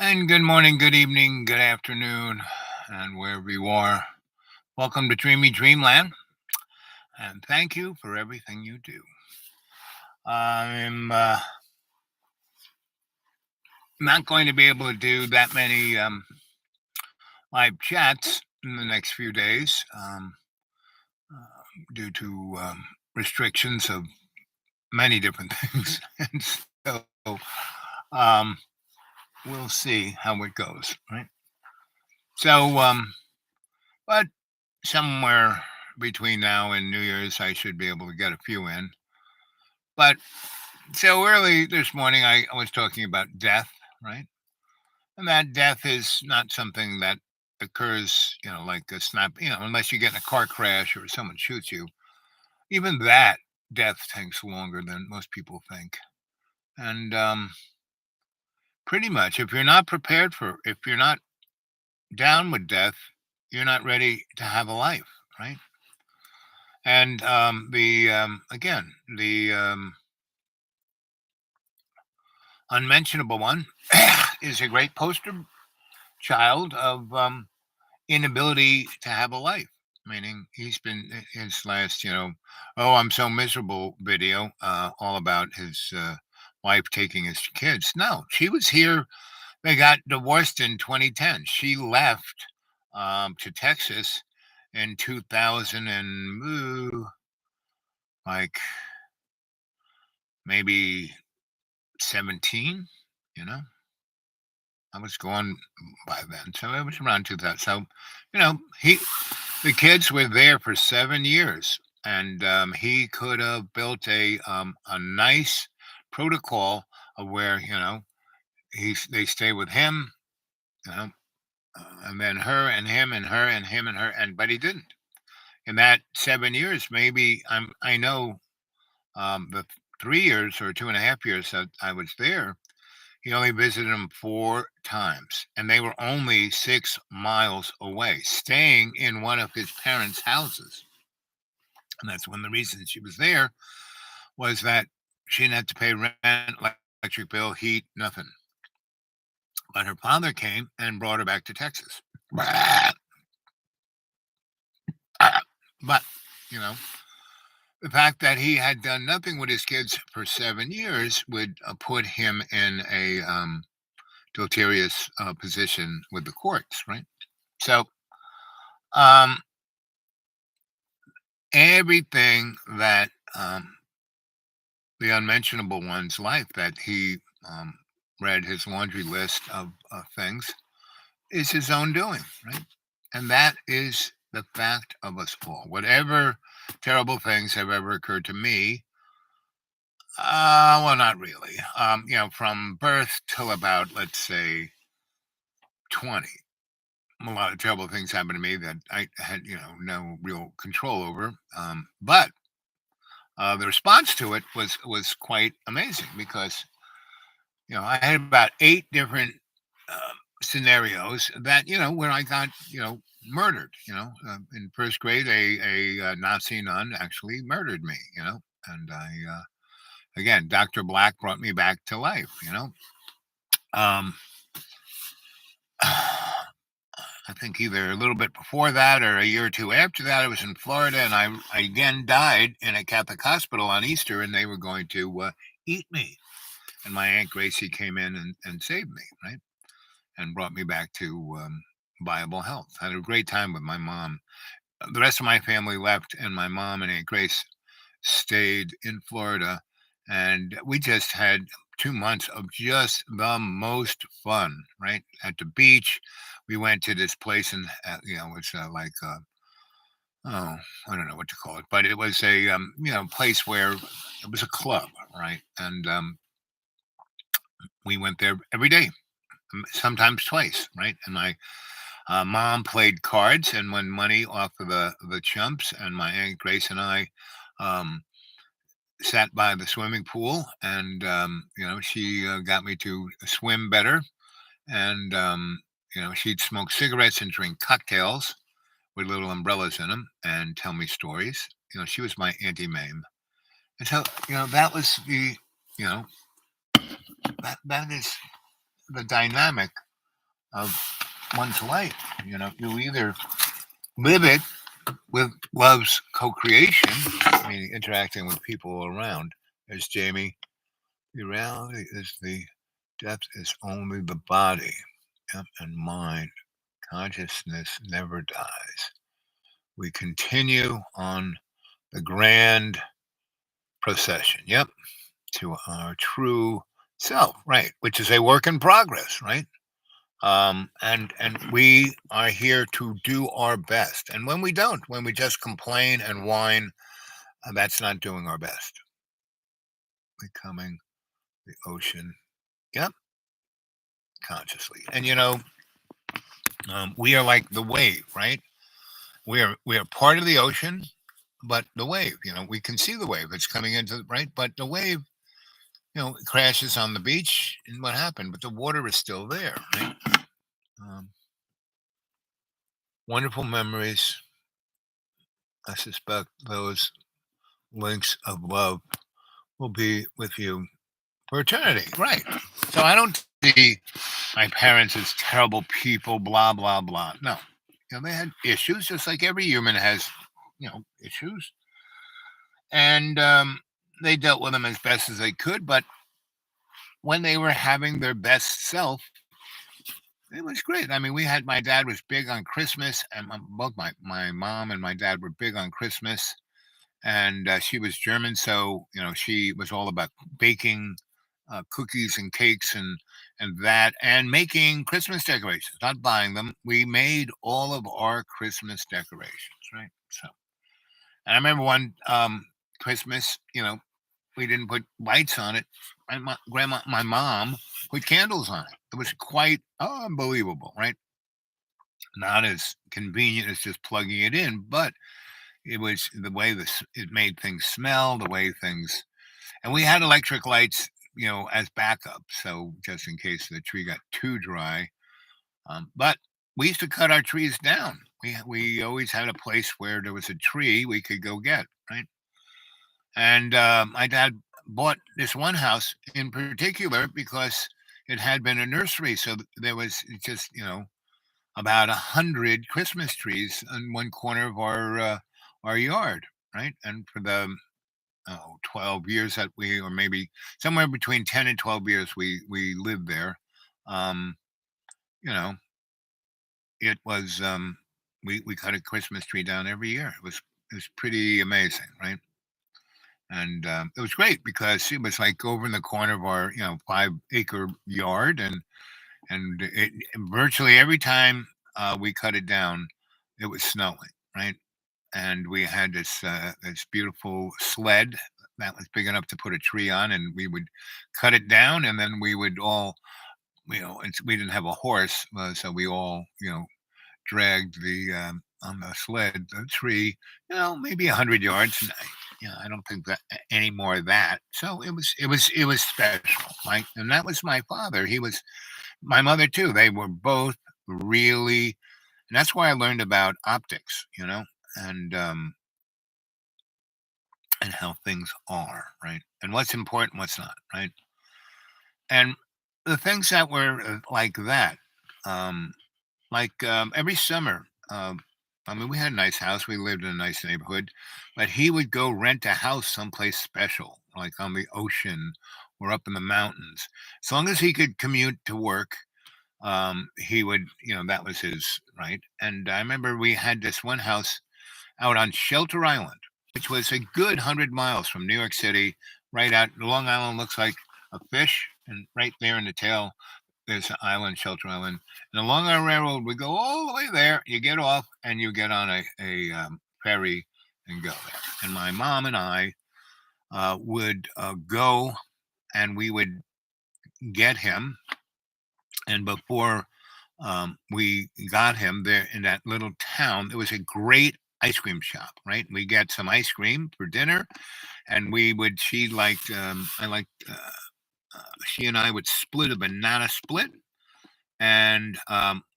And good morning, good evening, good afternoon, and wherever you are. Welcome to Dreamy Dreamland, and thank you for everything you do. I'm not going to be able to do that many live chats in the next few days due to restrictions of many different things. And so um, we'll see how it goes, right? So, but somewhere between now and New Year's, I should be able to get a few in. But so early this morning, I was talking about death, right? And that death is not something that occurs, like a snap, unless you get in a car crash or someone shoots you. Even that death takes longer than most people think. And pretty much, if you're not down with death, you're not ready to have a life, right? And again, the unmentionable one is a great poster child of inability to have a life. Meaning he's been his last, oh, I'm so miserable video, all about his wife taking his kids. No, she was here. They got divorced in 2010. She left to Texas in 2000 and like maybe 17. You know, I was going by then, so it was around 2000. So, he the kids were there for 7 years, and he could have built a nice protocol of where they stay with him, you know, and then her and him and her and him and her, and but he didn't. In that 7 years, maybe I know the 3 years or 2.5 years that I was there, he only visited them 4 times, and they were only 6 miles away, staying in one of his parents' houses. And that's one of the reasons she was there was that she didn't have to pay rent, electric bill, heat, nothing. But her father came and brought her back to Texas. But, you know, the fact that he had done nothing with his kids for 7 years would put him in a deleterious position with the courts, right? So, um, everything that the unmentionable one's life that he read his laundry list of things is his own doing, right? And that is the fact of us all. Whatever terrible things have ever occurred to me, well, not really. From birth till about, let's say, 20, a lot of terrible things happened to me that I had, no real control over. But the response to it was quite amazing because I had about 8 different scenarios that where I got murdered. In first grade, a Nazi nun actually murdered me. And I again, Dr. Black brought me back to life. Um, I think either a little bit before that or a year or two after that, I was in Florida, and I again died in a Catholic hospital on Easter, and they were going to eat me. And my Aunt Gracie came in and saved me, right? And brought me back to viable health. I had a great time with my mom. The rest of my family left, and my mom and Aunt Grace stayed in Florida. And we just had 2 months of just the most fun, right? At the beach. We went to this place, and, it's like, oh, I don't know what to call it, but it was a, place where it was a club, right? And we went there every day, sometimes twice, right? And my mom played cards and won money off of the chumps, and my Aunt Grace and I um, sat by the swimming pool, and she got me to swim better, and she'd smoke cigarettes and drink cocktails with little umbrellas in them, and tell me stories. She was my Auntie Mame, and so that was the you know that is the dynamic of one's life. You either live it with love's co-creation, meaning interacting with people around. As Jamie, the reality is the depth is only the body, yep, and mind. Consciousness never dies. We continue on the grand procession, yep, to our true self, right, which is a work in progress, right? And we are here to do our best. And when we don't, when we just complain and whine, that's not doing our best. Becoming the ocean, yep, consciously. And we are like the wave, right? We are part of the ocean, but the wave, we can see the wave. It's coming into right, but the wave, crashes on the beach, and what happened? But the water is still there, right? Um, Wonderful memories. I suspect those links of love will be with you for eternity, right? So I don't see my parents as terrible people, blah blah blah. No, they had issues, just like every human has, issues, and they dealt with them as best as they could. But when they were having their best self, it was great. I mean, my dad was big on Christmas, and both my mom and my dad were big on Christmas. And she was German, so she was all about baking cookies and cakes and making Christmas decorations, not buying them. We made all of our Christmas decorations, right? So, and I remember one Christmas, we didn't put lights on it. My mom put candles on it. It was quite unbelievable, right? Not as convenient as just plugging it in, but it was the way it made things smell, the way things, and we had electric lights, as backup, so just in case the tree got too dry. But we used to cut our trees down. We always had a place where there was a tree we could go get, right? And my dad bought this one house in particular because it had been a nursery, so there was just about 100 Christmas trees in one corner of our yard, right? And for the 12 years that or maybe somewhere between 10 and 12 years we lived there. Um, you know, it was we cut a Christmas tree down every year. It was pretty amazing, right? And it was great because it was like over in the corner of our 5-acre yard, and virtually every time we cut it down, it was snowing, right? And we had this beautiful sled that was big enough to put a tree on, and we would cut it down, and then we would all, we didn't have a horse, so we all, dragged on the sled the tree, maybe 100 yards. And I don't think that any more of that. So it was special, right? And that was my father. He was my mother too. They were both really, and that's why I learned about optics, and how things are, right? And what's important, what's not, right? And the things that were like that, um, every summer, I mean, we had a nice house, we lived in a nice neighborhood, but he would go rent a house someplace special, like on the ocean or up in the mountains. As long as he could commute to work, he would, that was his right. And I remember we had this one house out on Shelter Island, which was a good 100 miles from New York City, right out. Long Island looks like a fish, and right there in the tail, there's an island, Shelter Island. And the Long Island Railroad would go all the way there. You get off, and you get on a ferry and go there. And my mom and I would go, and we would get him. And before we got him there in that little town, there was a great ice cream shop, right? We get some ice cream for dinner, and she liked, I liked, she and I would split a banana split, and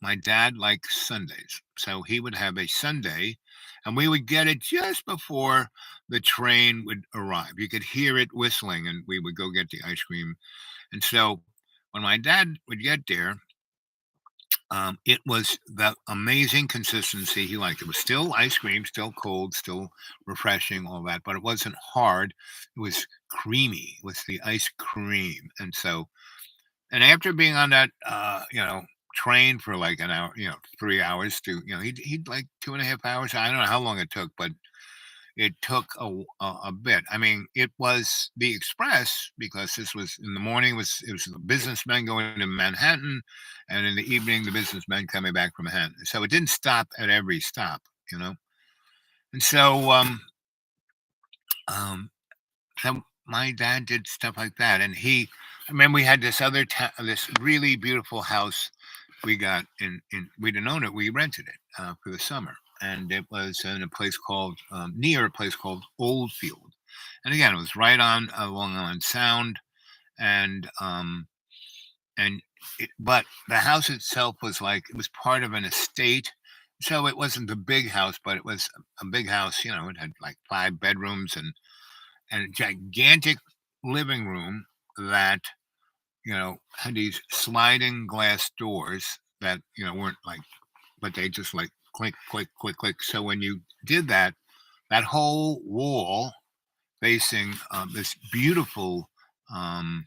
my dad liked Sundays. So he would have a Sunday, and we would get it just before the train would arrive. You could hear it whistling, and we would go get the ice cream. And so when my dad would get there, It was the amazing consistency he liked. It was still ice cream, still cold, still refreshing, all that, but it wasn't hard. It was creamy. It was the ice cream, and so and after being on that, train for like an hour, 3 hours to, he'd like 2.5 hours. I don't know how long it took, but it took a bit. I mean, it was the express because this was in the morning. It was the businessmen going to Manhattan, and in the evening the businessmen coming back from Manhattan. So it didn't stop at every stop, you know. And um, so my dad did stuff like that, and I remember we had this really beautiful house we got in. We didn't own it. We rented it for the summer, and it was in a place called near a place called Oldfield. And again, it was right on Long Island Sound, and but the house itself was like it was part of an estate. So it wasn't a big house, but it was a big house. It had like 5 bedrooms and a gigantic living room that had these sliding glass doors that weren't like, but they just like click, click, click, click. So when you did that, that whole wall facing this beautiful um,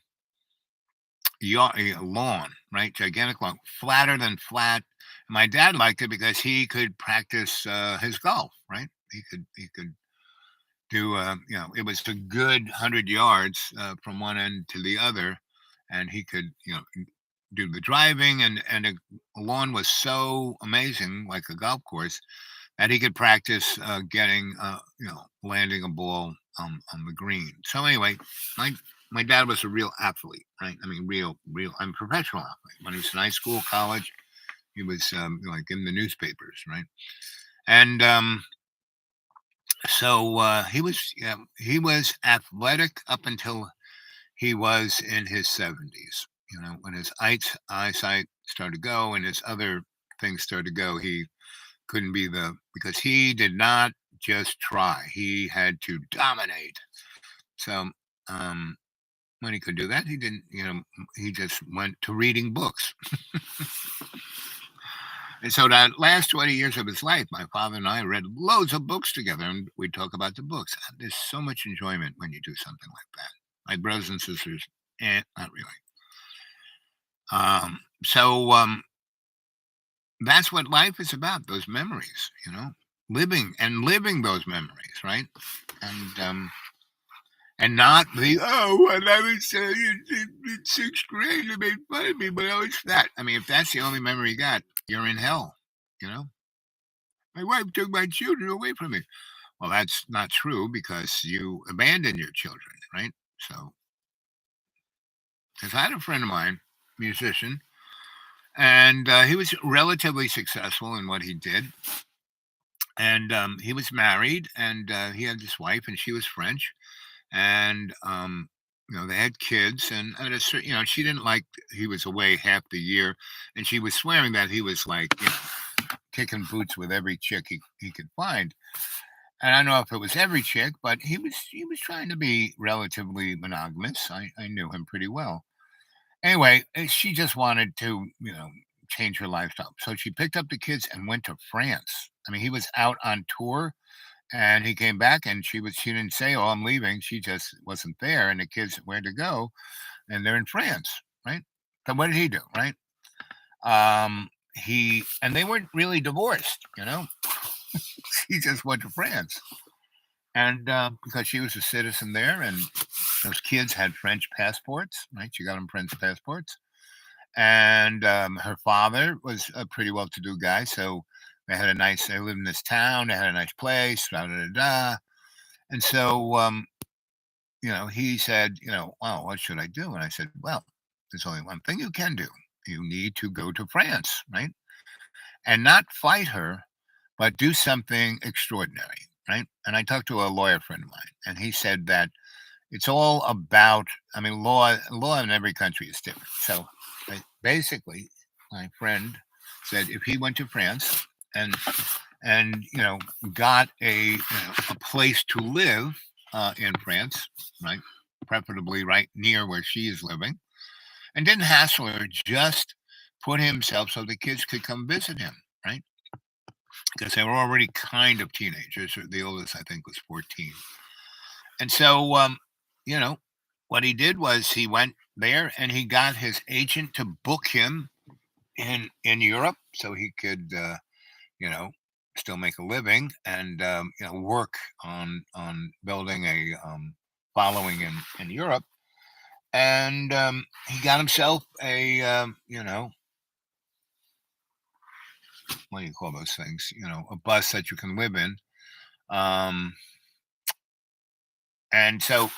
lawn, right? Gigantic lawn, flatter than flat. My dad liked it because he could practice his golf, right? He could do, it was a good 100 yards from one end to the other, and he could, do the driving, and the lawn was so amazing, like a golf course, that he could practice getting, landing a ball on the green. So anyway, my my dad was a real athlete, right? I mean, real. I'm a professional athlete. When he was in high school, college, he was like in the newspapers, right? And so he was athletic up until he was in his 70s. When his eyesight started to go and his other things started to go, he couldn't be because he did not just try; he had to dominate. So um, when he could do that, he didn't. He just went to reading books. And so that last 20 years of his life, my father and I read loads of books together, and we'd talk about the books. There's so much enjoyment when you do something like that. My brothers and sisters, not really. So that's what life is about, those memories, living those memories, right? And and not when I was in sixth grade, they made fun of me, but I was fat. I mean, if that's the only memory you got, you're in hell, you know? My wife took my children away from me. Well, that's not true because you abandoned your children, right? So, because I had a friend of mine, musician, and he was relatively successful in what he did. And he was married, and he had this wife, and she was French, and they had kids, and at a certain, she didn't like he was away half the year, and she was swearing that he was like, kicking boots with every chick he could find. And I don't know if it was every chick, but he was trying to be relatively monogamous. I knew him pretty well. Anyway, she just wanted to, change her lifestyle. So she picked up the kids and went to France. I mean, he was out on tour and he came back and she didn't say, "Oh, I'm leaving." She just wasn't there. And the kids, where to go? And they're in France, right? So what did he do, right? And they weren't really divorced. He just went to France. And because she was a citizen there, and those kids had French passports, right? She got them French passports. And her father was a pretty well-to-do guy, so they lived in this town, they had a nice place, da da da. Da. And so, he said, "Well, what should I do?" And I said, "Well, there's only one thing you can do. You need to go to France, right? And not fight her, but do something extraordinary, right?" And I talked to a lawyer friend of mine, and he said that it's all about, I mean, law in every country is different. So basically, my friend said if he went to France and got a place to live in France, right, preferably right near where she is living, and didn't hassle her, just put himself so the kids could come visit him, right? Because they were already kind of teenagers. The oldest, I think, was 14. And so, you know, what he did was he went there and he got his agent to book him in Europe so he could, you know, still make a living and work on building a following in Europe. And he got himself a what do you call those things? A bus that you can live in. Um, and so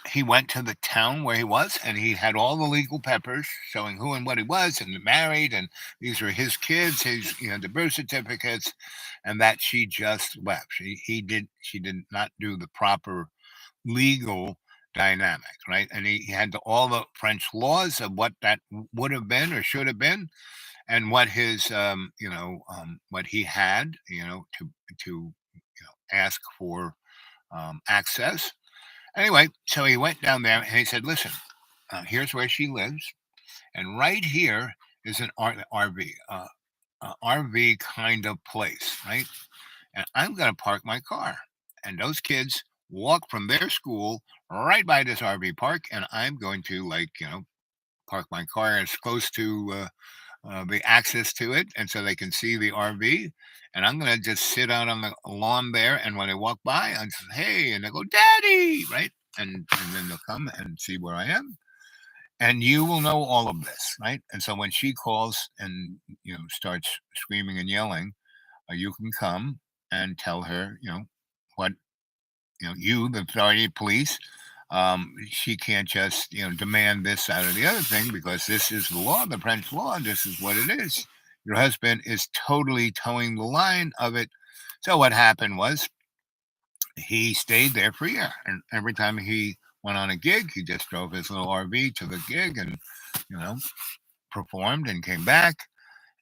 he went to the town where he was, and he had all the legal papers showing who and what he was, and married, and these were his kids, his the birth certificates, and that she just left. She did not do the proper legal dynamic, right? And he had all the French laws of what that would have been or should have been, and what his what he had to ask for access. Anyway, so he went down there and he said, "Listen, here's where she lives, and right here is an RV, RV kind of place, right? And I'm going to park my car, and those kids walk from their school right by this RV park, and I'm going to park my car as close to the access to it, and so they can see the RV. And I'm gonna just sit out on the lawn there, and when they walk by, I say, 'Hey,' and they go, 'Daddy,' right? And then they'll come and see where I am, and you will know all of this, right? And so when she calls and starts screaming and yelling, you can come and tell her, what you, the authority, police, she can't just, demand this, out of the other thing, because this is the law, the French law, and this is what it is. Your husband is totally towing the line of it. So what happened was he stayed there for a year, and every time he went on a gig, he just drove his little RV to the gig and, you know, performed and came back.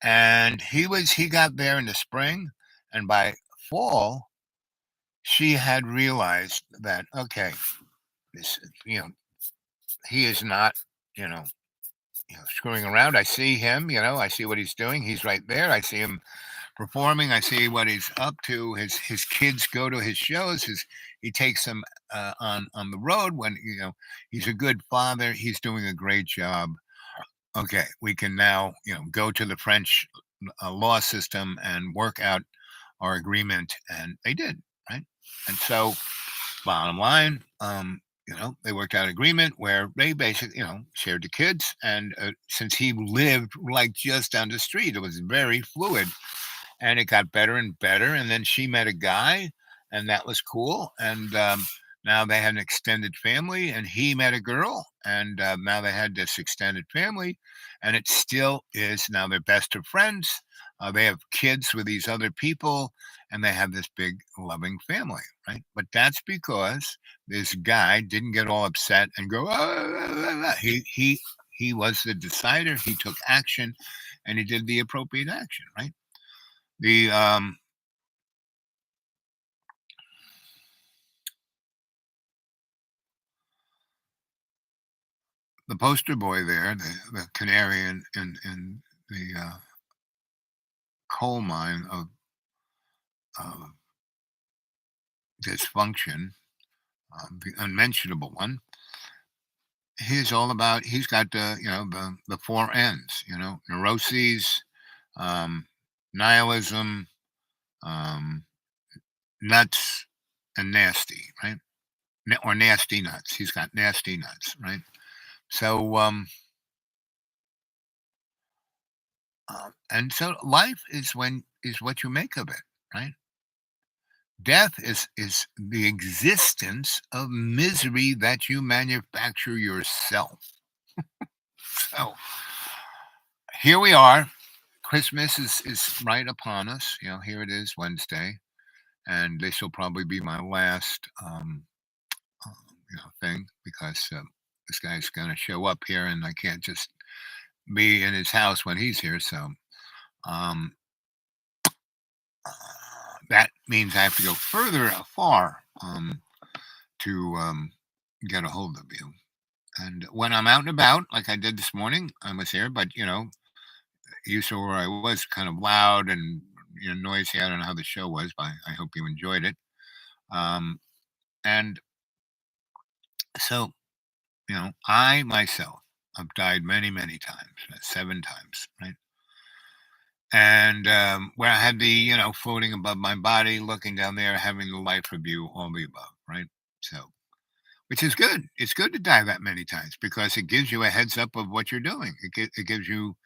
And he got there in the spring, and by fall, she had realized that, okay, this, he is not, you know, screwing around. I see him, I see what he's doing. He's right there. I see him performing. I see what he's up to. His kids go to his shows. He takes them on the road when he's a good father. He's doing a great job. Okay, we can now go to the French law system and work out our agreement, and they did, right. And so, bottom line, they worked out an agreement where they basically, shared the kids. And since he lived like just down the street, it was very fluid, and it got better and better. And then she met a guy, and that was cool. And now they had an extended family, and he met a girl, and now they had this extended family, and it still is now they're best of friends. They have kids with these other people, and they have this big loving family, right? But that's because this guy didn't get all upset and go, "Ah." He was the decider. He took action, and he did the appropriate action, right? The the poster boy there, the canary in the coal mine of dysfunction, the unmentionable one. He's all about. He's got the four N's. Neuroses, um, nihilism, um, nuts, and nasty. Right. Or nasty nuts. He's got nasty nuts. Right. So and so life is what you make of it. Right. Death is the existence of misery that you manufacture yourself. So here we are. Christmas is right upon us. Here it is, Wednesday, and this will probably be my last thing, because this guy's going to show up here, and I can't just be in his house when he's here. So um, that means I have to go further afar to get a hold of you. And when I'm out and about, like I did this morning, I was here, but you saw where I was kind of loud and noisy. I don't know how the show was, but I hope you enjoyed it. Um, and so, I myself have died many, many times, 7 times, right? And where I had the, floating above my body, looking down there, having the life review, all the above, right? So, which is good. It's good to die that many times because it gives you a heads up of what you're doing. It gives you,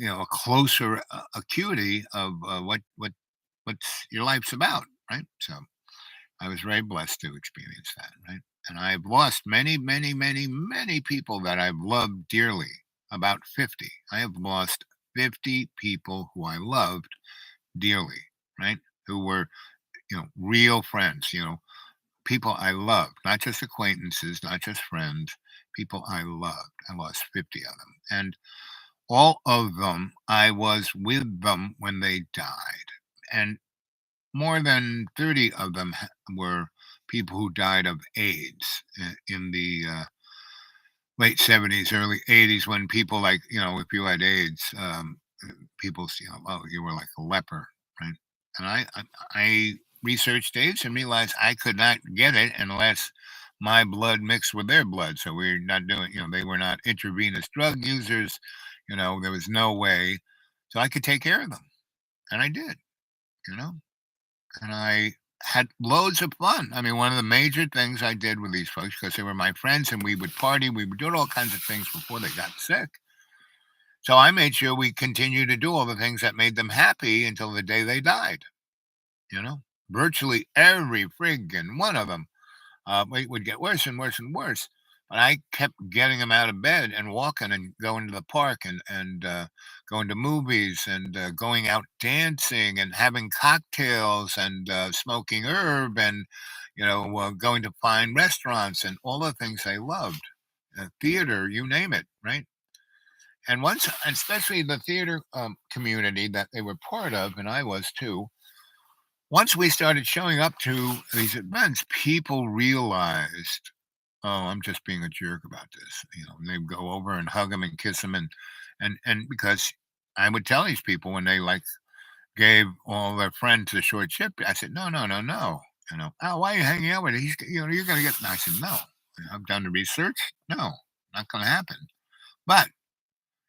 a closer acuity of what's your life's about, right? So I was very blessed to experience that, right? And I've lost many, many, many, many people that I've loved dearly. About 50. I have lost 50 people who I loved dearly, right? Who were, real friends, people I loved, not just acquaintances, not just friends, people I loved. I lost 50 of them. And all of them, I was with them when they died. And more than 30 of them were people who died of AIDS in the late 70s, early 80s, when people like, if you had AIDS, people, oh, you were like a leper, right? And I researched AIDS and realized I could not get it unless my blood mixed with their blood. So we're not doing, they were not intravenous drug users. There was no way. So I could take care of them. And I did, you know, and I had loads of fun. I mean, one of the major things I did with these folks, because they were my friends and we would party, we would do all kinds of things before they got sick. So I made sure we continued to do all the things that made them happy until the day they died. You know, virtually every friggin' one of them it would get worse and worse and worse. But I kept getting them out of bed and walking and going to the park and going to movies and going out dancing and having cocktails and smoking herb and going to fine restaurants and all the things they loved, theater, you name it, right? And once, especially the theater community that they were part of, and I was too. Once we started showing up to these events, people realized, "Oh, I'm just being a jerk about this," and they'd go over and hug them and kiss them, and because I would tell these people when they, like, gave all their friends a short trip, I said, "No, no, no, no," "Oh, why are you hanging out with him? He's you're gonna get," and I said, "No, I've done the research. No, not gonna happen, but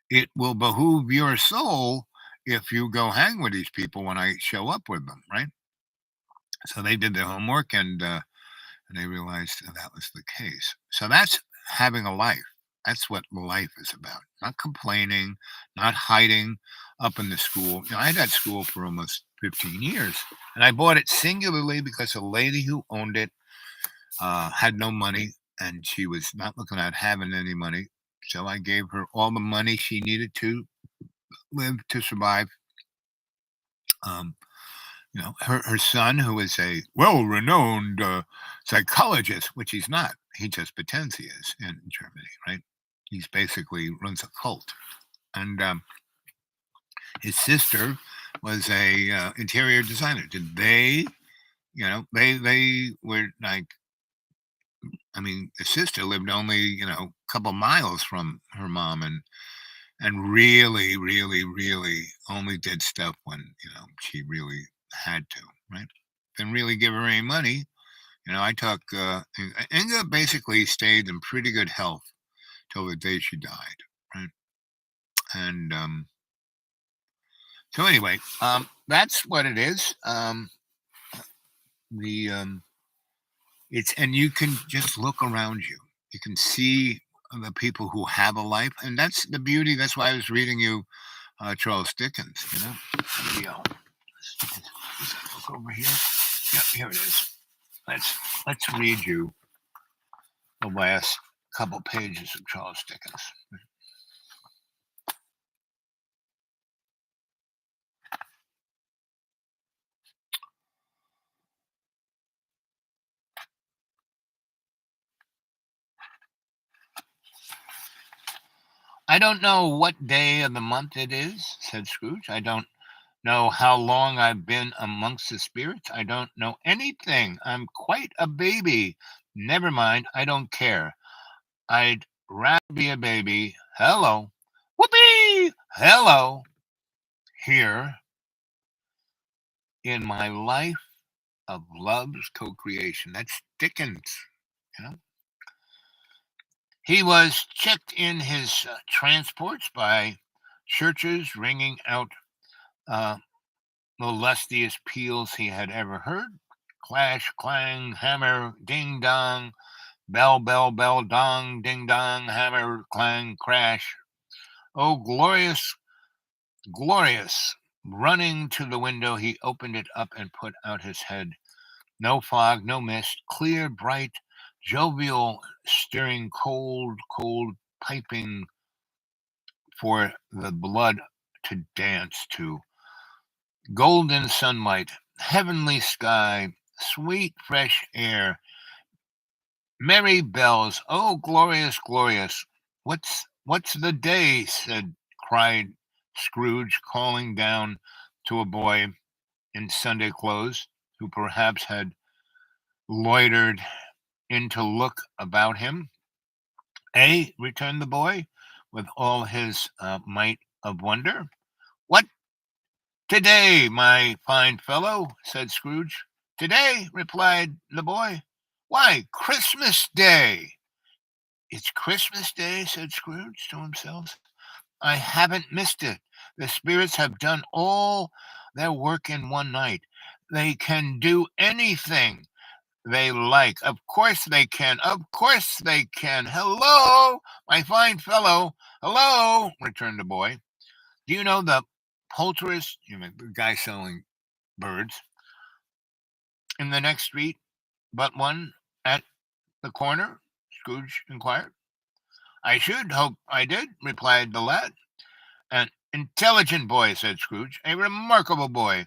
it will behoove your soul if you go hang with these people when I show up with them," right? So they did their homework and they realized that was the case. So that's having a life. That's what life is about. Not complaining, not hiding up in the school. I had that school for almost 15 years, and I bought it singularly because a lady who owned it had no money, and she was not looking at having any money. So I gave her all the money she needed to live to survive. Um, her son, who is a well-renowned psychologist, which he's not. He just pretends he is in Germany, right? He's basically runs a cult. And his sister was a interior designer. Did they, they were like, I mean, the sister lived only, a couple miles from her mom and really, really, really only did stuff when, she really had to, right? Didn't really give her any money. I took Inga basically stayed in pretty good health till the day she died, right? And so anyway, that's what it is. The It's, and you can just look around you. You can see the people who have a life, and that's the beauty. That's why I was reading you Charles Dickens. Maybe let's look over here. Yeah, here it is. Let's read you the last couple pages of Charles Dickens. "I don't know what day of the month it is," said Scrooge. "I don't know how long I've been amongst the spirits. I don't know anything. I'm quite a baby. Never mind, I don't care. I'd rather be a baby. Hello. Whoopee! Hello. here in my life of love's co-creation. That's Dickens, you know. He was checked in his transports by churches ringing out uh, the lustiest peals he had ever heard. Clash, clang, hammer, ding dong, bell, bell, bell, dong, ding dong, hammer, clang, crash. Oh, glorious, glorious. Running to the window, he opened it up and put out his head. No fog, no mist, clear, bright, jovial, stirring, cold, cold, piping for the blood to dance to. Golden sunlight, heavenly sky, sweet fresh air, merry bells. Oh, glorious, glorious. What's the day? Cried Scrooge, calling down to a boy in Sunday clothes, who perhaps had loitered in to look about him. Eh? Returned the boy, with all his might of wonder. What? Today, my fine fellow, said Scrooge. Today, replied the boy. Why, Christmas Day. It's Christmas Day, said Scrooge to himself. I haven't missed it. The spirits have done all their work in one night. They can do anything they like. Of course they can. Of course they can. Hello, my fine fellow. Hello, returned the boy. Do you know the poulterers, the guy selling birds, in the next street but one at the corner? Scrooge inquired. I should hope I did, replied the lad. An intelligent boy, said Scrooge. A remarkable boy.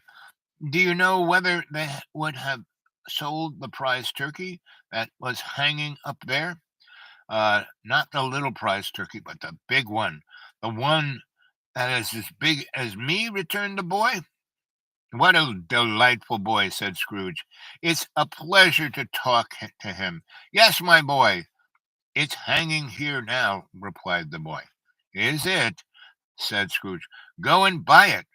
Do you know whether they would have sold the prize turkey that was hanging up there? Not the little prize turkey, but the big one. The one that is as big as me, returned the boy. What a delightful boy, said Scrooge. It's a pleasure to talk to him. Yes, my boy. It's hanging here now, replied the boy. Is it? Said Scrooge. Go and buy it.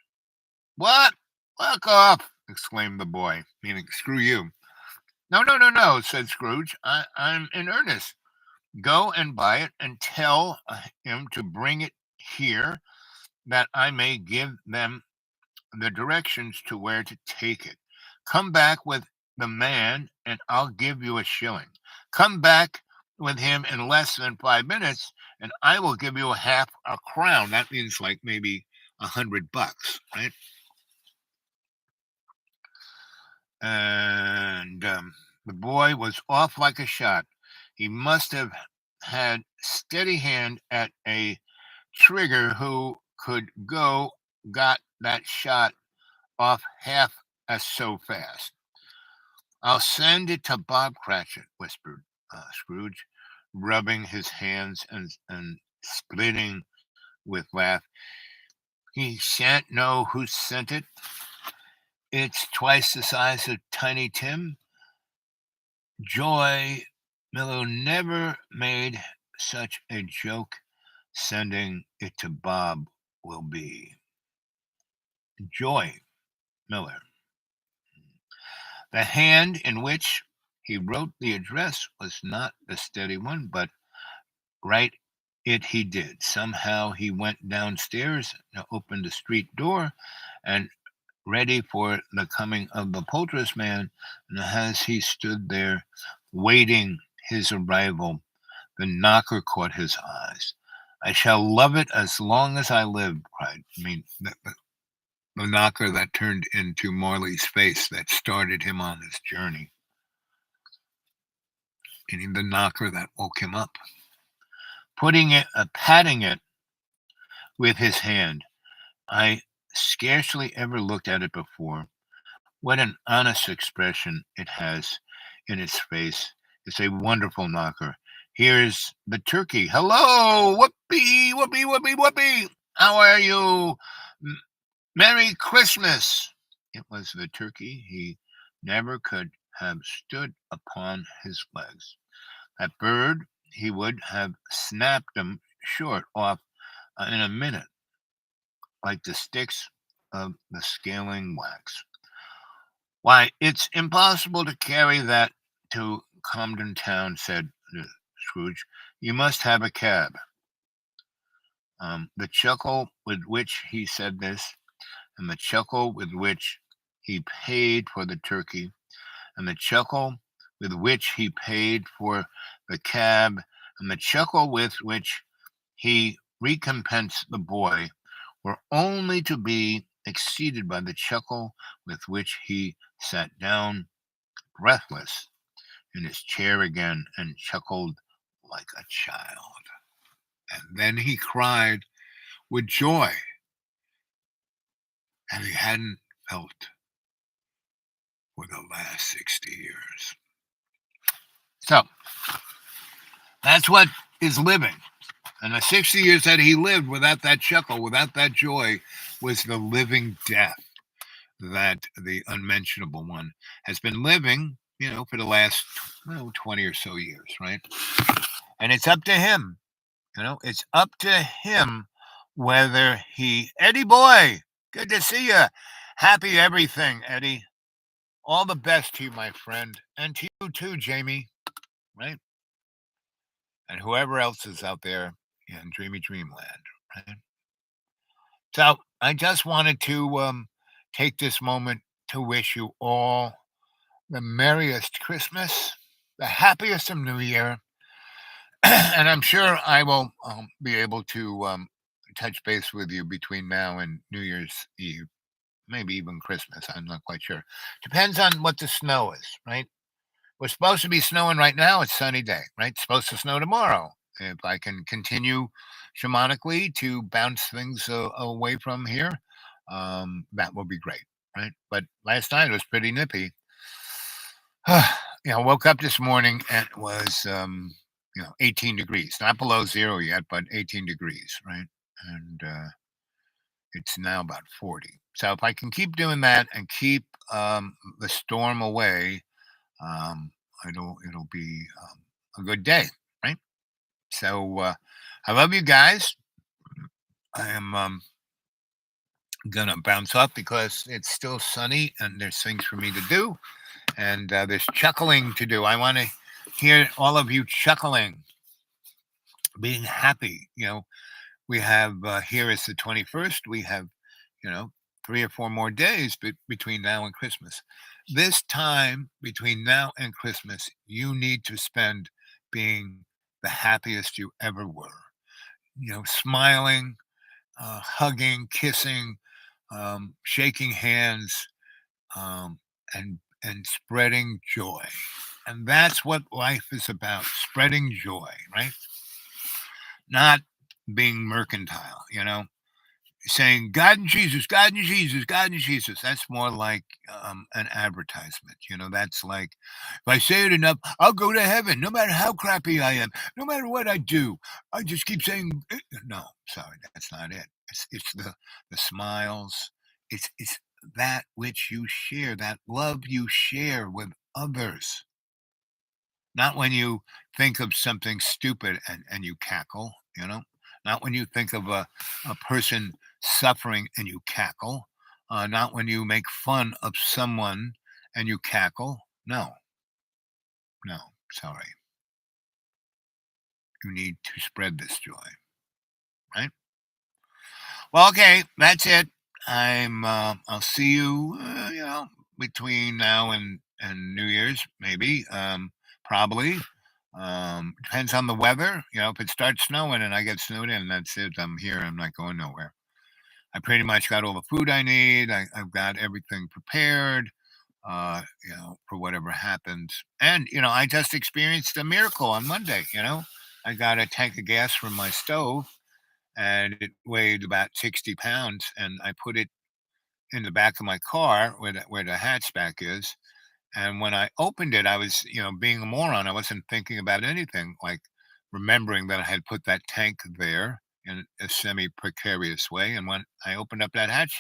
What? Fuck off, exclaimed the boy, meaning screw you. No, no, no, no, said Scrooge. I'm in earnest. Go and buy it and tell him to bring it here that I may give them the directions to where to take it. Come back with the man and I'll give you a shilling. Come back with him in less than 5 minutes and I will give you half a crown. That means like maybe $100, right? And the boy was off like a shot. He must have had steady hand at a trigger who could got that shot off half as so fast. I'll send it to Bob Cratchit, whispered Scrooge, rubbing his hands and splitting with laugh. He shan't know who sent it. It's twice the size of Tiny Tim. Joy Miller never made such a joke. Sending it to Bob will be. Joy Miller. The hand in which he wrote the address was not the steady one, but write it he did. Somehow he went downstairs, opened the street door, and ready for the coming of the poultice man. And as he stood there waiting his arrival, the knocker caught his eyes. I shall love it as long as I live, cried. The knocker that turned into Marley's face that started him on his journey. Meaning the knocker that woke him up. Patting it with his hand. I scarcely ever looked at it before. What an honest expression it has in its face. It's a wonderful knocker. Here's the turkey. Hello, whoopee, whoopee, whoopee, whoopee. How are you? Merry Christmas. It was the turkey. He never could have stood upon his legs. That bird, he would have snapped them short off in a minute, like the sticks of the scaling wax. Why, it's impossible to carry that to Camden Town, said Scrooge. You must have a cab. The chuckle with which he said this, and the chuckle with which he paid for the turkey, and the chuckle with which he paid for the cab, and the chuckle with which he recompensed the boy, were only to be exceeded by the chuckle with which he sat down breathless in his chair again and chuckled like a child. And then he cried with joy, and he hadn't felt for the last 60 years. So that's what is living. And the 60 years that he lived without that chuckle, without that joy, was the living death that the unmentionable one has been living, for the last 20 or so years, right? And it's up to him, it's up to him whether Eddie boy, good to see you. Happy everything, Eddie. All the best to you, my friend. And to you too, Jamie, right? And whoever else is out there in dreamy dreamland, right? So I just wanted to take this moment to wish you all the merriest Christmas, the happiest of New Year, and I'm sure I will be able to touch base with you between now and New Year's Eve, maybe even Christmas. I'm not quite sure. Depends on what the snow is, right? We're supposed to be snowing right now. It's sunny day, right? It's supposed to snow tomorrow. If I can continue shamanically to bounce things away from here, that will be great, right? But last night it was pretty nippy. Woke up this morning and it was 18 degrees, not below zero yet, but 18 degrees, right? And it's now about 40. So if I can keep doing that and keep the storm away, it'll be a good day, right? So I love you guys. I am gonna bounce up because it's still sunny and there's things for me to do, and there's chuckling to do. I want to hear all of you chuckling, being happy. We have here is the 21st. We have, you know, 3 or 4 more days between now and Christmas. This time between now and Christmas, you need to spend being the happiest you ever were. Smiling, hugging, kissing, shaking hands, um, and spreading joy. And that's what life is about: spreading joy, right? Not being mercantile. Saying God and Jesus, God and Jesus, God and Jesus. That's more like an advertisement. That's like, if I say it enough, I'll go to heaven, no matter how crappy I am, no matter what I do. I just keep saying, no, sorry, that's not it. It's the smiles. It's that which you share, that love you share with others. Not when you think of something stupid and you cackle, not when you think of a person suffering and you cackle, not when you make fun of someone and you cackle. No, no, sorry. You need to spread this joy, right? Well, okay, that's it. I'll see you, between now and New Year's, maybe, probably. Depends on the weather. If it starts snowing and I get snowed in, that's it. I'm here. I'm not going nowhere. I pretty much got all the food I need. I've got everything prepared, for whatever happens. And, I just experienced a miracle on Monday. I got a tank of gas from my stove and it weighed about 60 pounds. And I put it in the back of my car where the hatchback is. And when I opened it, I was, being a moron. I wasn't thinking about anything, like remembering that I had put that tank there in a semi precarious way. And when I opened up that hatch,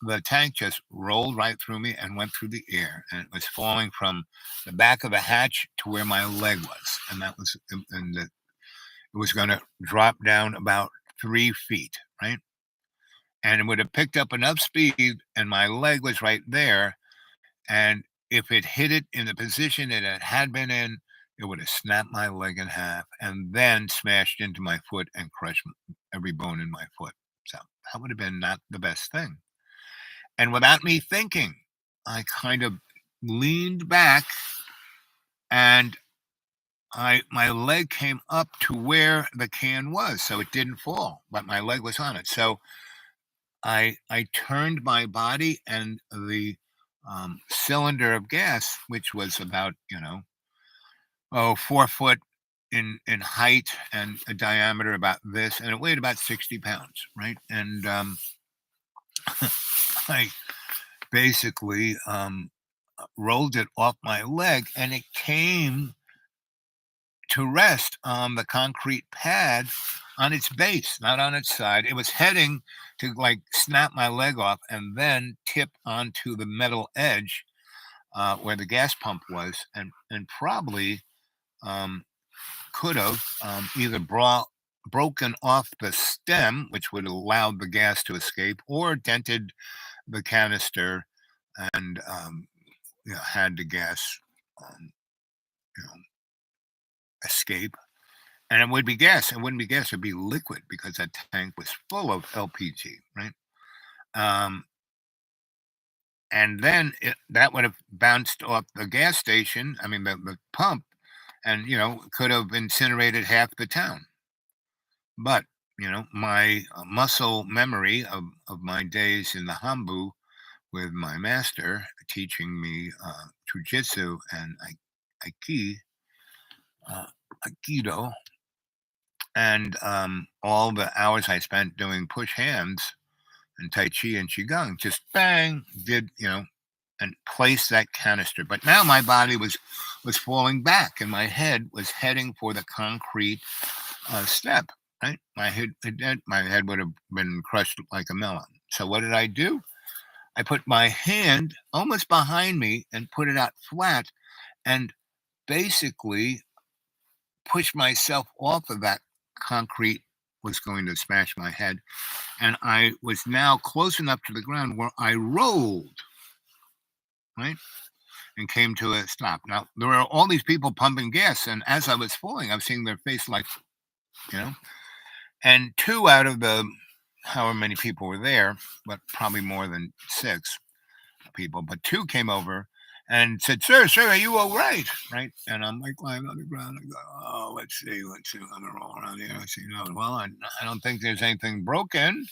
the tank just rolled right through me and went through the air. And it was falling from the back of the hatch to where my leg was. And it was going to drop down about 3 feet, right? and it would have picked up enough speed, and my leg was right there. And if it hit it in the position it had been in, it would have snapped my leg in half and then smashed into my foot and crushed every bone in my foot. So that would have been not the best thing. And without me thinking, I kind of leaned back and I my leg came up to where the can was, so it didn't fall, but my leg was on it. So I turned my body, and the cylinder of gas, which was about 4 foot in height and a diameter about this, and it weighed about 60 pounds, right? And I basically rolled it off my leg, and it came to rest on the concrete pad on its base, not on its side. It was heading to like snap my leg off and then tip onto the metal edge where the gas pump was, and probably um, could have either broken off the stem, which would allow the gas to escape, or dented the canister and had the gas um, you know, escape. And it would be gas. It wouldn't be gas. It'd be liquid because that tank was full of LPG, right? Um, and then that would have bounced off the gas station. I mean, the pump, and could have incinerated half the town. But my muscle memory of my days in the Hambu with my master teaching me jujitsu and uh, aikido, and all the hours I spent doing push hands and tai chi and qigong, just bang, did and placed that canister. But now my body was falling back, and my head was heading for the concrete step. Right, my head would have been crushed like a melon. So what did I do? I put my hand almost behind me and put it out flat, and basically pushed myself off of that concrete was going to smash my head. And I was now close enough to the ground where I rolled, right? And came to a stop. Now, there were all these people pumping gas. And as I was falling, I was seeing their face like, you know, and two out of the however many people were there, but probably more than six people, but two came over and said, sir, are you all right? Right. And I'm like lying on the ground. I go, oh, let's see. I'm gonna roll around here. I see, no, well, I don't think there's anything broken.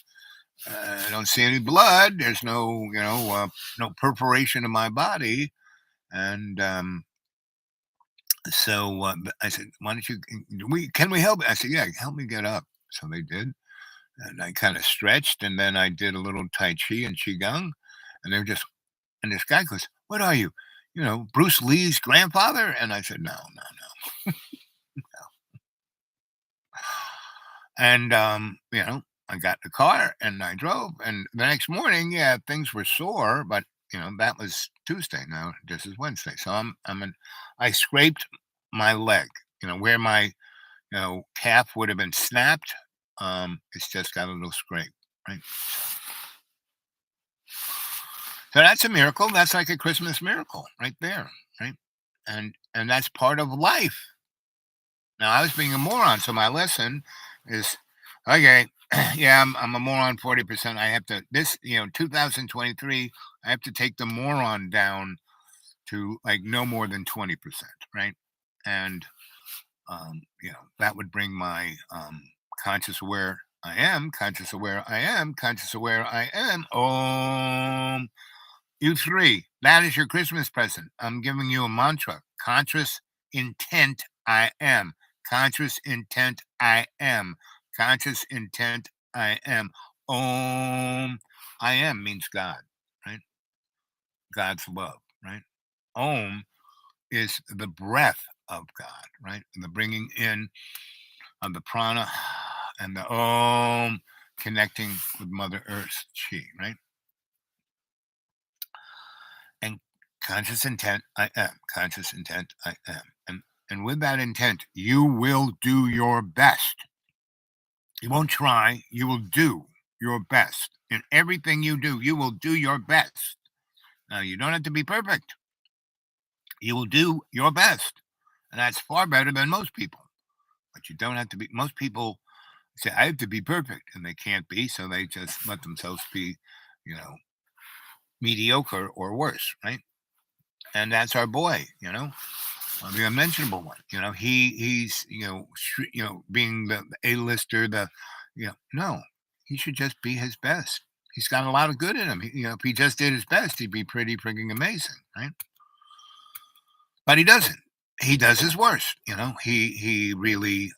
I don't see any blood. There's no, no perforation in my body. And so I said, why don't you, can we help? I said, yeah, help me get up. So they did. And I kind of stretched, and then I did a little Tai Chi and Qigong. And they were just, and this guy goes, what are you? Bruce Lee's grandfather? And I said, no, no, no. And, I got in the car and I drove. And the next morning, yeah, things were sore, but that was Tuesday. Now this is Wednesday. So I scraped my leg, where my, calf would have been snapped. It's just got a little scrape, right? So that's a miracle. That's like a Christmas miracle right there, right? And that's part of life. Now I was being a moron, so my lesson is okay. Yeah, I'm a moron 40%. I have to 2023. I have to take the moron down to like no more than 20%, right? And that would bring my conscious aware I am, conscious aware I am, conscious aware I am. You three, that is your Christmas present. I'm giving you a mantra. Conscious intent I am. Conscious intent I am. Conscious intent I am. Om. I am means God, right? God's love, right? Om is the breath of God, right? And the bringing in of the prana and the om connecting with Mother Earth's chi, right? And conscious intent I am. Conscious intent I am. And with that intent, you will do your best. You won't try, you will do your best In everything you do, you will do your best. Now, you don't have to be perfect. You will do your best. And that's far better than most people. But you don't have to be. Most people say, I have to be perfect, and they can't be. So they just let themselves be, you know, mediocre or worse, right? And that's our boy, the unmentionable one. He's being the A-lister, no, he should just be his best. He's got a lot of good in him. If he just did his best, he'd be pretty freaking amazing, right? But he doesn't. He does his worst. He really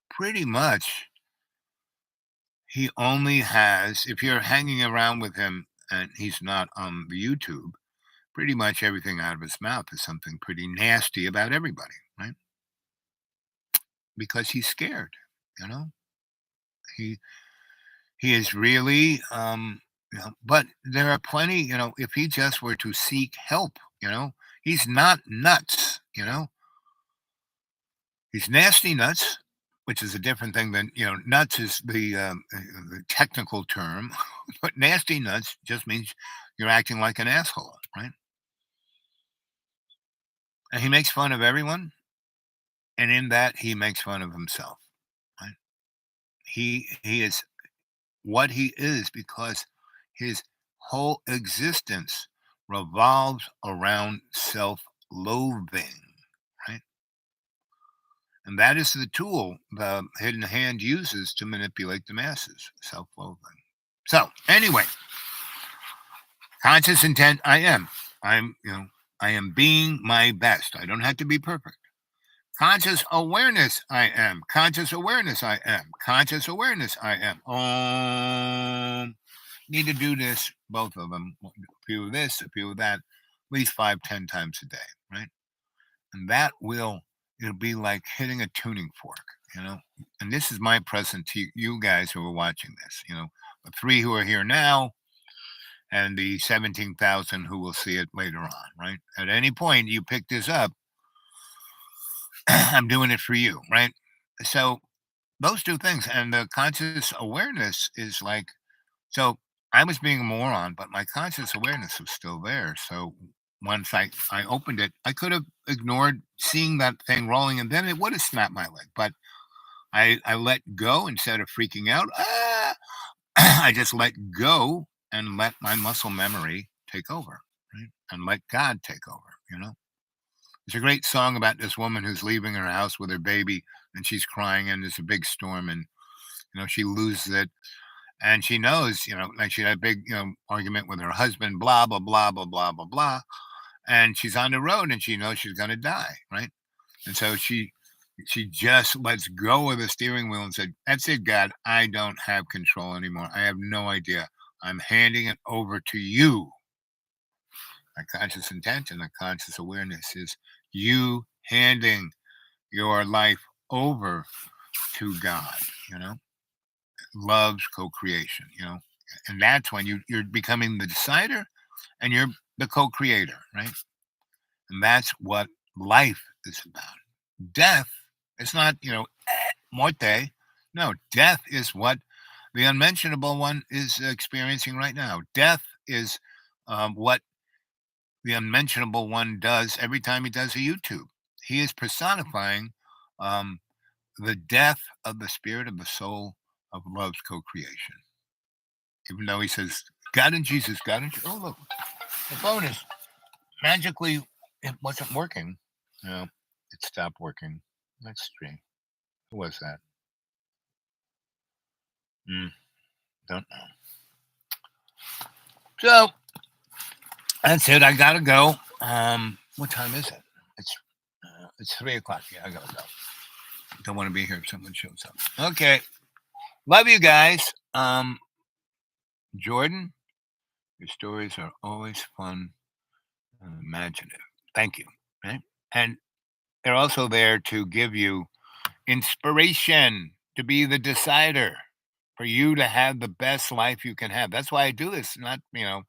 pretty much he only has, if you're hanging around with him and he's not on the YouTube, pretty much everything out of his mouth is something pretty nasty about everybody, right? Because he's scared, you know. He he is really but there are plenty, if he just were to seek help, he's not nuts, He's nasty nuts, which is a different thing than, nuts is the technical term, but nasty nuts just means you're acting like an asshole, right? And he makes fun of everyone, and in that he makes fun of himself, right? He is what he is because his whole existence revolves around self-loathing, right? And that is the tool the hidden hand uses to manipulate the masses, self-loathing. So, anyway, conscious intent, I am being my best. I don't have to be perfect. Conscious awareness, I am. Conscious awareness, I am. Conscious awareness, I am. Need to do this, both of them. A few of this, a few of that, at least 5, 10 times a day, right? And that it'll be like hitting a tuning fork. And this is my present to you guys who are watching this, the 3 who are here now and the 17,000 who will see it later on, right? At any point you pick this up, I'm doing it for you, right? So those 2 things, and the conscious awareness is like, so I was being a moron, but my conscious awareness was still there. So once I opened it, I could have ignored seeing that thing rolling, and then it would have snapped my leg. But I let go instead of freaking out. I just let go and let my muscle memory take over, right? And let God take over. There's a great song about this woman who's leaving her house with her baby, and she's crying, and there's a big storm, and she loses it, and she knows, like she had a big, argument with her husband, blah blah blah blah blah blah blah, and she's on the road, and she knows she's going to die, right? And so she just lets go of the steering wheel and said, "That's it, God. I don't have control anymore. I have no idea. I'm handing it over to you." My conscious intent and the conscious awareness is you handing your life over to God, love's co-creation, and that's when you're becoming the decider and you're the co-creator, right? And that's what life is about. Death is not, morte. No, death is what the unmentionable one is experiencing right now. Death is what the unmentionable one does every time he does a YouTube. He is personifying um, the death of the spirit of the soul of love's co-creation. Even though he says, God and Jesus, God and Jesus. Oh, look, the phone is magically, it wasn't working. No, it stopped working. Let's see. Who was that? Don't know. So that's it. I gotta go. What time is it? It's 3:00. Yeah, I gotta go. Don't want to be here if someone shows up. Okay. Love you guys. Jordan, your stories are always fun and imaginative. Thank you. Right? And they're also there to give you inspiration to be the decider, for you to have the best life you can have. That's why I do this. Not, there's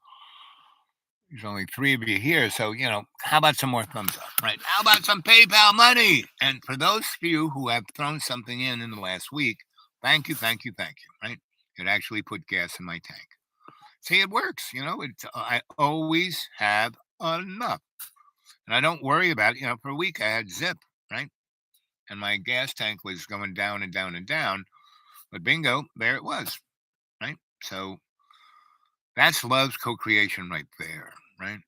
only 3 of you here. So, how about some more thumbs up, right? How about some PayPal money? And for those of you who have thrown something in the last week, thank you, thank you, thank you, right? It actually put gas in my tank. See, it works. I always have enough, and I don't worry about it. For a week, I had zip, right, and my gas tank was going down and down and down. But bingo, there it was, right. So that's love's co-creation right there, right.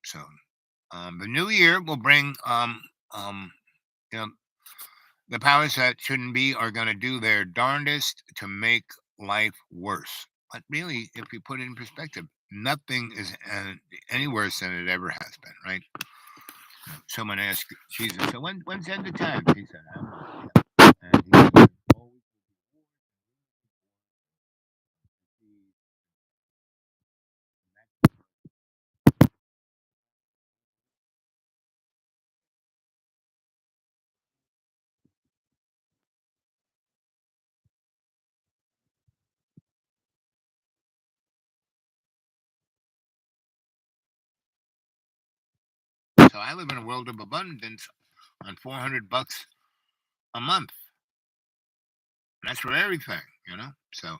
So the new year will bring you know the powers that shouldn't be are going to do their darndest to make life worse. But really, if you put it in perspective, nothing is any worse than it ever has been, right? Someone asked Jesus, so when's the end of time? He said, I don't know. And he said, always be. So I live in a world of abundance on $400 a month. That's for everything. So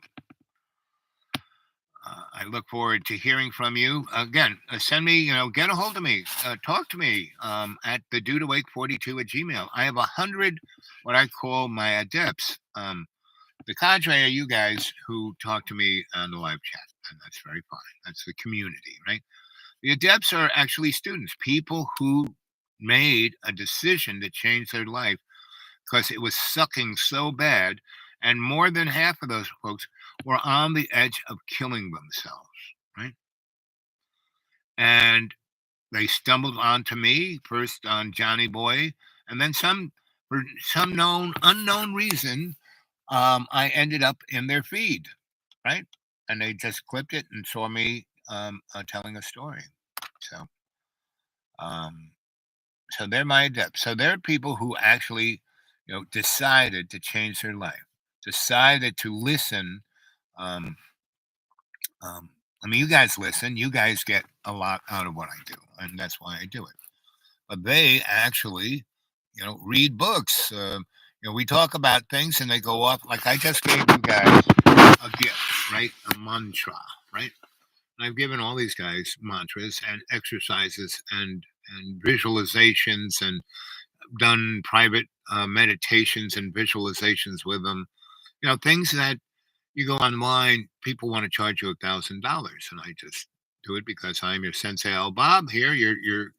I look forward to hearing from you again. Send me, get a hold of me, talk to me at the dude awake 42 at Gmail. I have 100 what I call my adepts. The cadre are you guys who talk to me on the live chat, and that's very fine. That's the community, right? The adepts are actually students, people who made a decision to change their life because it was sucking so bad. And more than half of those folks were on the edge of killing themselves, right? And they stumbled onto me, first on Johnny Boy, and then for some unknown reason, I ended up in their feed, right? And they just clipped it and saw me telling a story. So, um, so they're my adepts. So they're people who actually, decided to change their life, decided to listen. Um, I mean, you guys listen. You guys get a lot out of what I do, and that's why I do it. But they actually, read books. We talk about things, and they go off. Like I just gave you guys a gift, right? A mantra, right? And I've given all these guys mantras and exercises and visualizations and done private meditations and visualizations with them. Things that you go online, people want to charge you $1,000, and I just do it because I'm your sensei Al Bob here. You're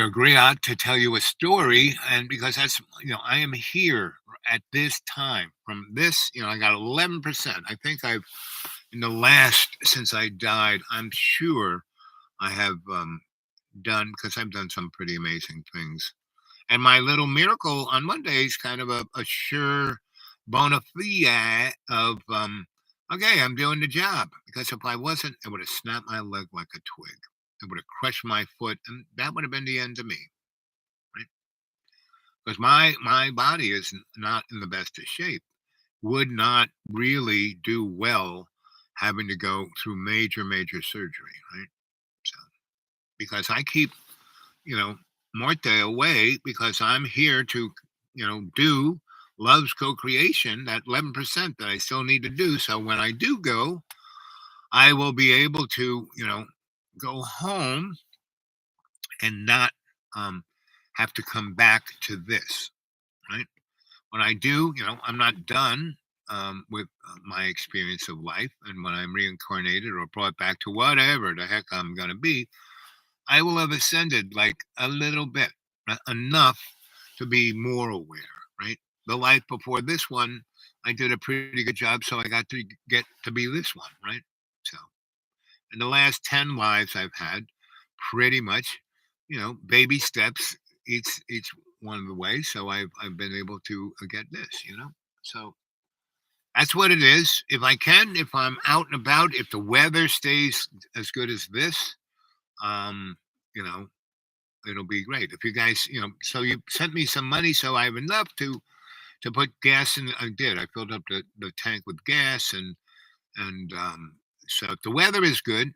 a griot to tell you a story, and because that's I am here at this time from this. I got 11%. I think I've in the last since I died. I'm sure I have done because I've done some pretty amazing things. And my little miracle on Monday is kind of a sure bona fide of okay, I'm doing the job. Because if I wasn't, it would have snapped my leg like a twig. It would have crushed my foot, and that would have been the end of me, right? Because my body is not in the best of shape. Would not really do well having to go through major surgery, right? So because I keep you know, Morte away because I'm here to, do love's co-creation, that 11% that I still need to do. So when I do go, I will be able to, go home and not um, have to come back to this, right? When I do, I'm not done with my experience of life. And when I'm reincarnated or brought back to whatever the heck I'm going to be, I will have ascended like a little bit, enough to be more aware, right? The life before this one, I did a pretty good job, so I got to get to be this one, right? So, in the last 10 lives I've had, pretty much, baby steps each one of the ways. So I've been able to get this. So that's what it is. If I can, if I'm out and about, if the weather stays as good as this, um, you know, it'll be great. If you guys, so you sent me some money, so I have enough to put gas in. I did. I filled up the tank with gas, and so if the weather is good,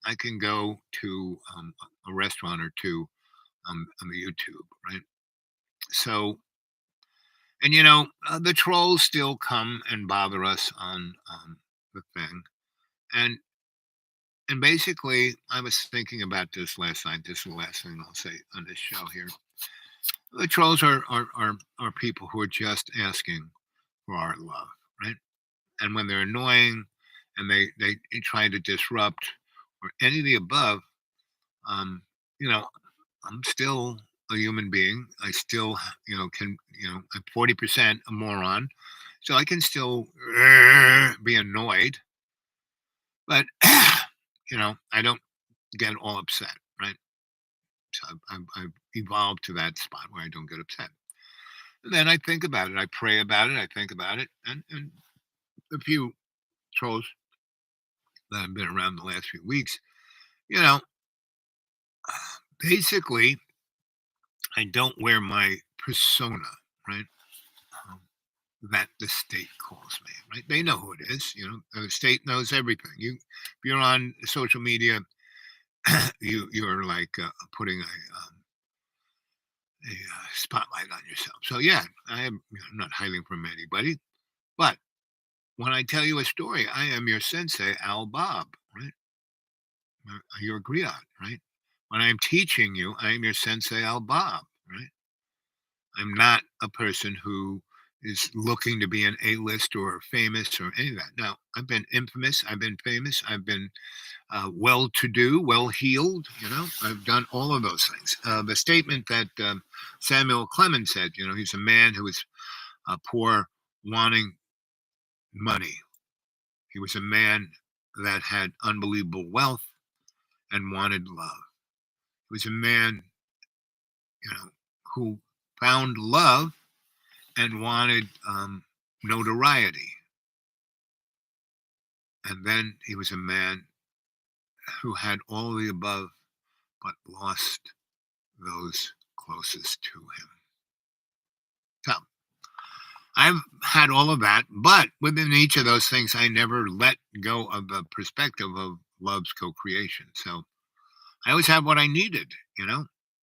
I can go to a restaurant or two on the YouTube, right? So And the trolls still come and bother us on the thing. And basically, I was thinking about this last night. This is the last thing I'll say on this show here. The trolls are people who are just asking for our love, right? And when they're annoying and they try to disrupt or any of the above, um, you know, I'm still a human being. I still, can, I'm 40% a moron. So I can still be annoyed, but, I don't get all upset, right? So I've evolved to that spot where I don't get upset. And then I think about it. I pray about it. I think about it. And a few trolls that have been around the last few weeks, you know, basically, I don't wear my persona, right? Um, that the state calls me, right? They know who it is. The state knows everything. If you're on social media, you're like putting a spotlight on yourself. So yeah, I'm not hiding from anybody. But when I tell you a story, I am your sensei, Al Bob, right? Your griot, right? When I'm teaching you, I am your sensei, Al Bob, right? I'm not a person who is looking to be an A-list or famous or any of that. No, I've been infamous. I've been famous. I've been well-to-do, well-heeled. I've done all of those things. The statement that Samuel Clemens said, he's a man who was poor, wanting money. He was a man that had unbelievable wealth and wanted love. He was a man, who found love and wanted notoriety. And then he was a man who had all of the above, but lost those closest to him. So I've had all of that, but within each of those things, I never let go of the perspective of love's co-creation. So I always had what I needed.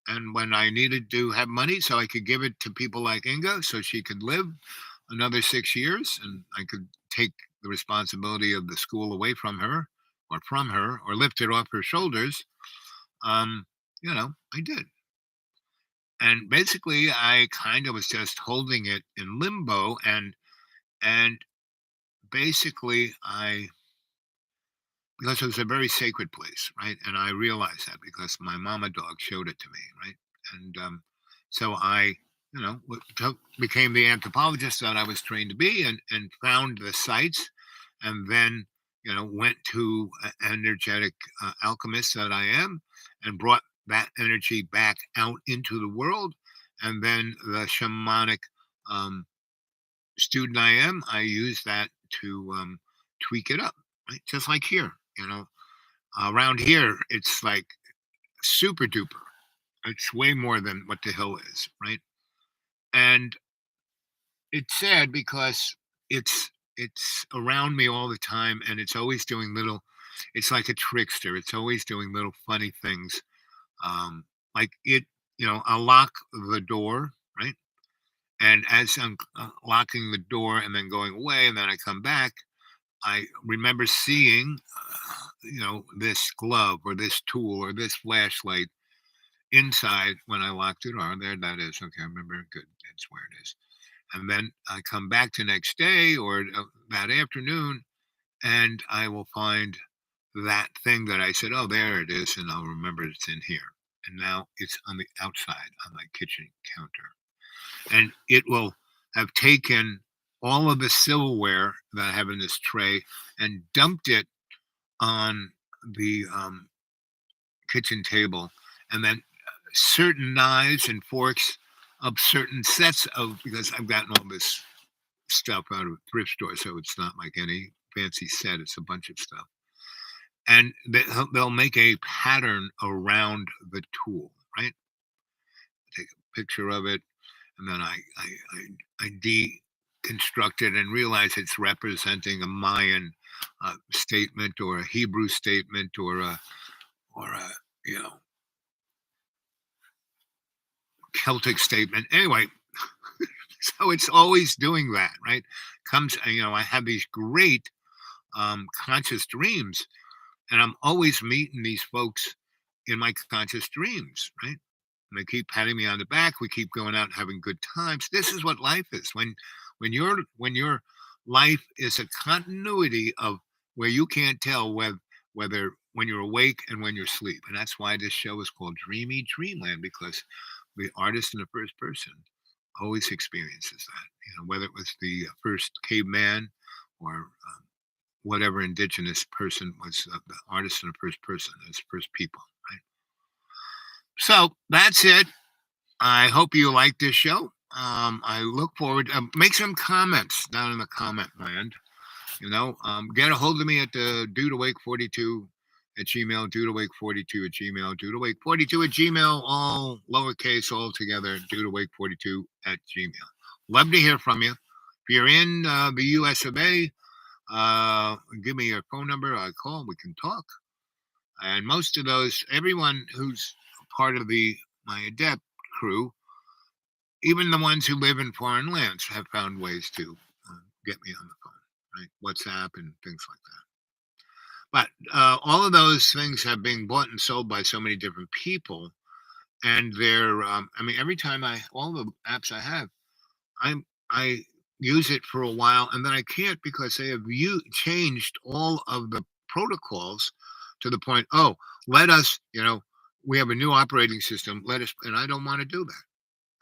And when I needed to have money so I could give it to people like Inga so she could live another 6 years and I could take the responsibility of the school away from her or lift it off her shoulders, um, I did. And basically I kind of was just holding it in limbo and basically I because it was a very sacred place, right? And I realized that because my mama dog showed it to me, right? And so I, became the anthropologist that I was trained to be, and found the sites, and then went to energetic alchemist that I am, and brought that energy back out into the world, and then the shamanic um, student I am, I use that to tweak it up, right? Just like here, you know, around here, it's like super duper. It's way more than what the hill is, right? And it's sad because it's around me all the time, and it's always doing little. It's like a trickster. It's always doing little funny things. Like it, I'll lock the door, right? And as I'm locking the door and then going away, and then I come back, I remember seeing, this glove or this tool or this flashlight inside when I locked it. Oh, there that is. Okay, I remember. Good. That's where it is. And then I come back the next day or that afternoon, and I will find that thing that I said, oh, there it is. And I'll remember it's in here. And now it's on the outside on my kitchen counter. And it will have taken all of the silverware that I have in this tray and dumped it on the kitchen table, and then certain knives and forks of certain sets of because I've gotten all this stuff out of a thrift store, so it's not like any fancy set. It's a bunch of stuff, and they'll make a pattern around the tool. Right, take a picture of it, and then I deconstruct it and realize it's representing a Mayan statement or a Hebrew statement or a you know Celtic statement. Anyway, So it's always doing that, right? I have these great conscious dreams, and I'm always meeting these folks in my conscious dreams, right? And they keep patting me on the back. We keep going out and having good times. This is what life is. When your life is a continuity of where you can't tell whether when you're awake and when you're asleep. And that's why this show is called Dreamy Dreamland, because the artist in the first person always experiences that. Whether it was the first caveman or whatever indigenous person was the artist in the first person, those first people, right? So that's it. I hope you like this show. I look forward. Make some comments down in the comment land. Get a hold of me at the Dude Awake 42 at Gmail, Dude Awake 42 at Gmail, Dude Awake 42 at Gmail, all lowercase, all together, Dude Awake 42 at Gmail. Love to hear from you. If you're in the US of A, give me your phone number. I call. We can talk. And most of everyone who's part of my Adept crew, even the ones who live in foreign lands, have found ways to get me on the phone, right? WhatsApp and things like that. But all of those things have been bought and sold by so many different people, and every time all the apps I have, I use it for a while, and then I can't because they have changed all of the protocols to the point. Oh, let us, we have a new operating system. Let us, and I don't want to do that,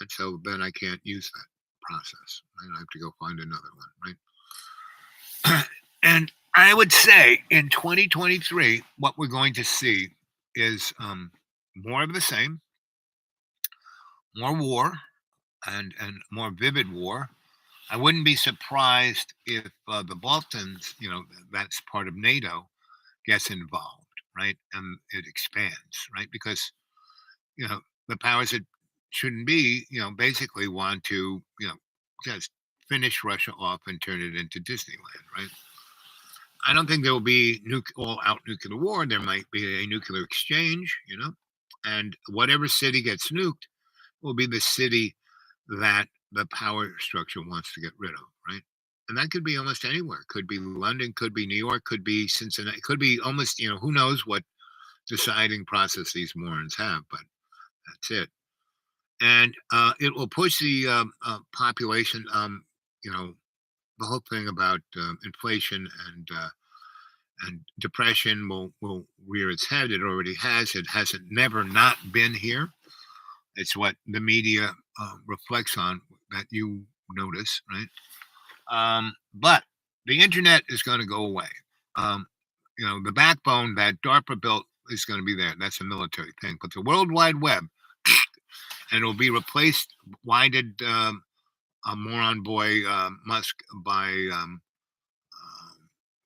and so then I can't use that process. I have to go find another one, right? And I would say in 2023, what we're going to see is more of the same, more war, and more vivid war. I wouldn't be surprised if the Balkans, that's part of NATO, gets involved, right? And it expands, right? Because, the powers that shouldn't be, basically want to, just finish Russia off and turn it into Disneyland, right? I don't think there will be all out nuclear war. There might be a nuclear exchange, and whatever city gets nuked will be the city that the power structure wants to get rid of, right? And that could be almost anywhere. Could be London, could be New York, could be Cincinnati, could be almost, who knows what deciding process these morons have, but that's it. And it will push the population, the whole thing about inflation and depression will rear its head. It already has. It hasn't never not been here. It's what the media reflects on that you notice, right? But the internet is going to go away. The backbone that DARPA built is going to be there. That's a military thing. But the World Wide Web, and it'll be replaced. Why did a moron boy Musk buy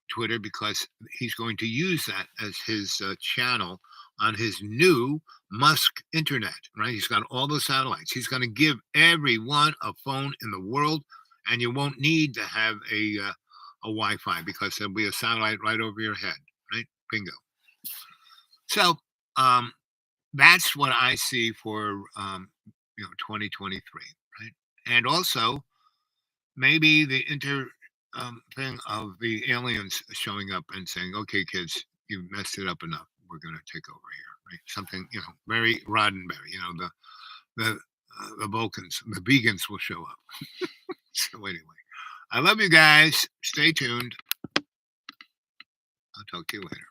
Twitter? Because he's going to use that as his channel on his new Musk internet, right? He's got all those satellites. He's going to give everyone a phone in the world, and you won't need to have a Wi-Fi because there'll be a satellite right over your head, right? Bingo. So that's what I see for 2023, right? And also maybe the thing of the aliens showing up and saying, "Okay, kids, you messed it up enough. We're going to take over here." Right? Something, very Roddenberry. The Vulcans, the vegans will show up. So anyway, I love you guys. Stay tuned. I'll talk to you later.